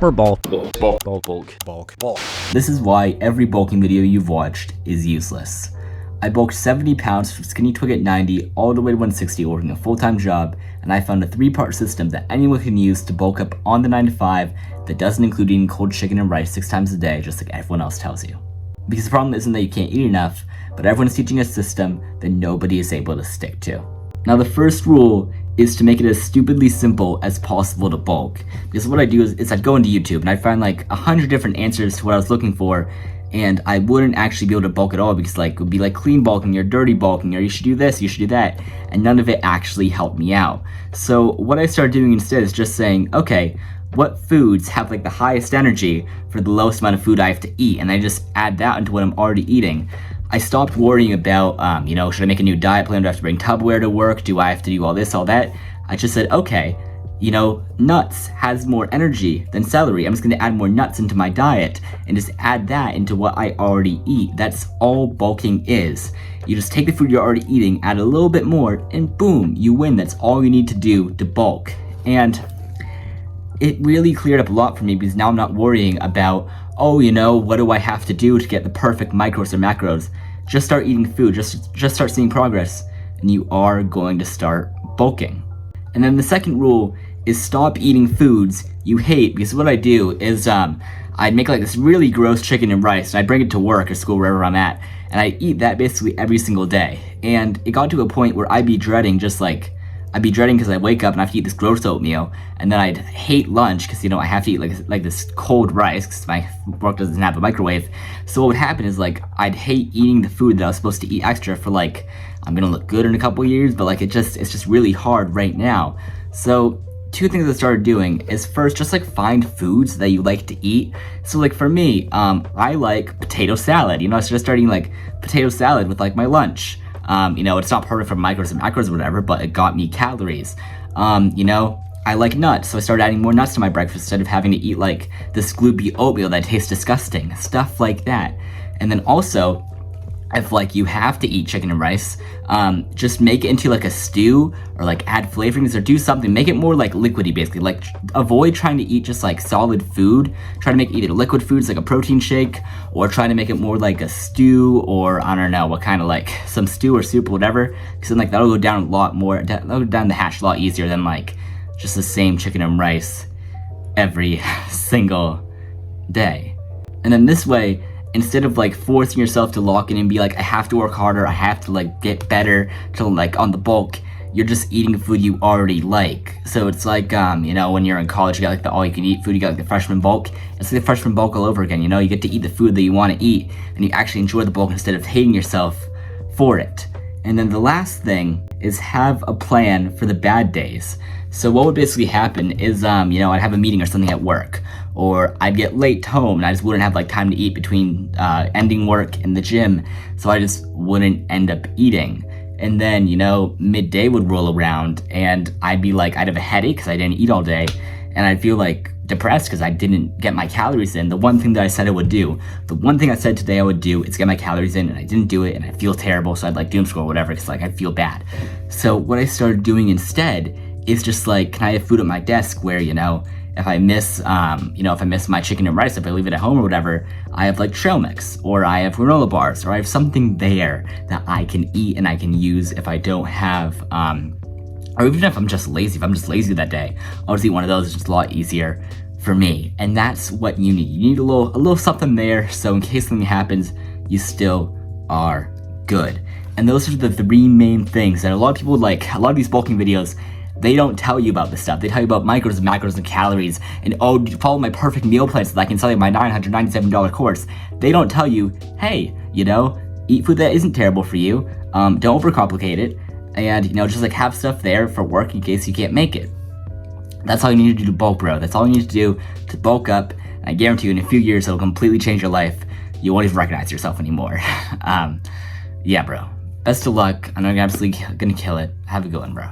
or bulk. Bulk. This is why every bulking video you've watched is useless. I bulked 70 pounds from skinny twig at 90 all the way to 160 working a full-time job, and I found a 3-part system that anyone can use to bulk up on the 9 to 5 that doesn't include eating cold chicken and rice 6 times a day, just like everyone else tells you. Because the problem isn't that you can't eat enough, but everyone's teaching a system that nobody is able to stick to. Now the first rule is to make it as stupidly simple as possible to bulk. Because what I do is I'd go into YouTube and I'd find like 100 different answers to what I was looking for, and I wouldn't actually be able to bulk at all because like it would be like clean bulking or dirty bulking or you should do this, you should do that, and none of it actually helped me out. So what I started doing instead is just saying, okay, what foods have like the highest energy for the lowest amount of food I have to eat, and I just add that into what I'm already eating. I stopped worrying about, should I make a new diet plan? Do I have to bring Tupperware to work? Do I have to do all this, all that? I just said, okay, nuts has more energy than celery. I'm just gonna add more nuts into my diet and just add that into what I already eat. That's all bulking is. You just take the food you're already eating, add a little bit more, and boom, you win. That's all you need to do to bulk. And it really cleared up a lot for me because now I'm not worrying about, what do I have to do to get the perfect micros or macros? Just start eating food, just start seeing progress, and you are going to start bulking. And then the second rule is stop eating foods you hate, because what I do is I'd make like this really gross chicken and rice, and I'd bring it to work or school, wherever I'm at, and I eat that basically every single day. And it got to a point where I'd be dreading because I wake up and I have to eat this gross oatmeal, and then I'd hate lunch because I have to eat like this cold rice because my work doesn't have a microwave. So what would happen is like I'd hate eating the food that I was supposed to eat extra for like I'm gonna look good in a couple years, but like it's just really hard right now. So 2 things I started doing is first just like find foods that you like to eat. So like for me, I like potato salad. I started starting like potato salad with like my lunch. It's not perfect for micros and macros or whatever, but it got me calories. I like nuts, so I started adding more nuts to my breakfast instead of having to eat like this gloopy oatmeal that tastes disgusting, stuff like that. And then also, if like you have to eat chicken and rice, just make it into like a stew or like add flavorings or do something, make it more like liquidy basically. Like avoid trying to eat just like solid food, try to make either liquid foods like a protein shake, or try to make it more like a stew, or I don't know what kind of like some stew or soup or whatever, because then like that'll go down a lot more, that'll go down the hash a lot easier than like just the same chicken and rice every single day. And then this way, instead of like forcing yourself to lock in and be like, I have to work harder, I have to like get better to like on the bulk, you're just eating food you already like. So it's like, when you're in college, you got like the all you can eat food, you got like the freshman bulk. It's like the freshman bulk all over again, you get to eat the food that you want to eat and you actually enjoy the bulk instead of hating yourself for it. And then the last thing is have a plan for the bad days. So what would basically happen is, I'd have a meeting or something at work, or I'd get late home and I just wouldn't have like time to eat between ending work and the gym, so I just wouldn't end up eating. And then, midday would roll around and I'd have a headache because I didn't eat all day, and I'd feel like depressed because I didn't get my calories in. The one thing that I said I would do, the one thing I said today I would do is get my calories in, and I didn't do it, and I feel terrible, so I'd like doom scroll or whatever because like I feel bad. So what I started doing instead is just like, can I have food at my desk where, if I miss my chicken and rice, if I leave it at home or whatever, I have like trail mix, or I have granola bars, or I have something there that I can eat and I can use if I don't have, or even if I'm just lazy that day, I'll just eat one of those. It's just a lot easier for me. And that's what you need. You need a little something there, so in case something happens, you still are good. And those are the 3 main things that a lot of people like. A lot of these bulking videos, they don't tell you about this stuff. They tell you about micros and macros and calories and, follow my perfect meal plan so that I can sell you my $997 course. They don't tell you, hey, eat food that isn't terrible for you, don't overcomplicate it, and, just like have stuff there for work in case you can't make it. That's all you need to do to bulk, bro. That's all you need to do to bulk up, and I guarantee you in a few years it'll completely change your life. You won't even recognize yourself anymore. Yeah, bro. Best of luck. I know you're absolutely gonna kill it. Have a good one, bro.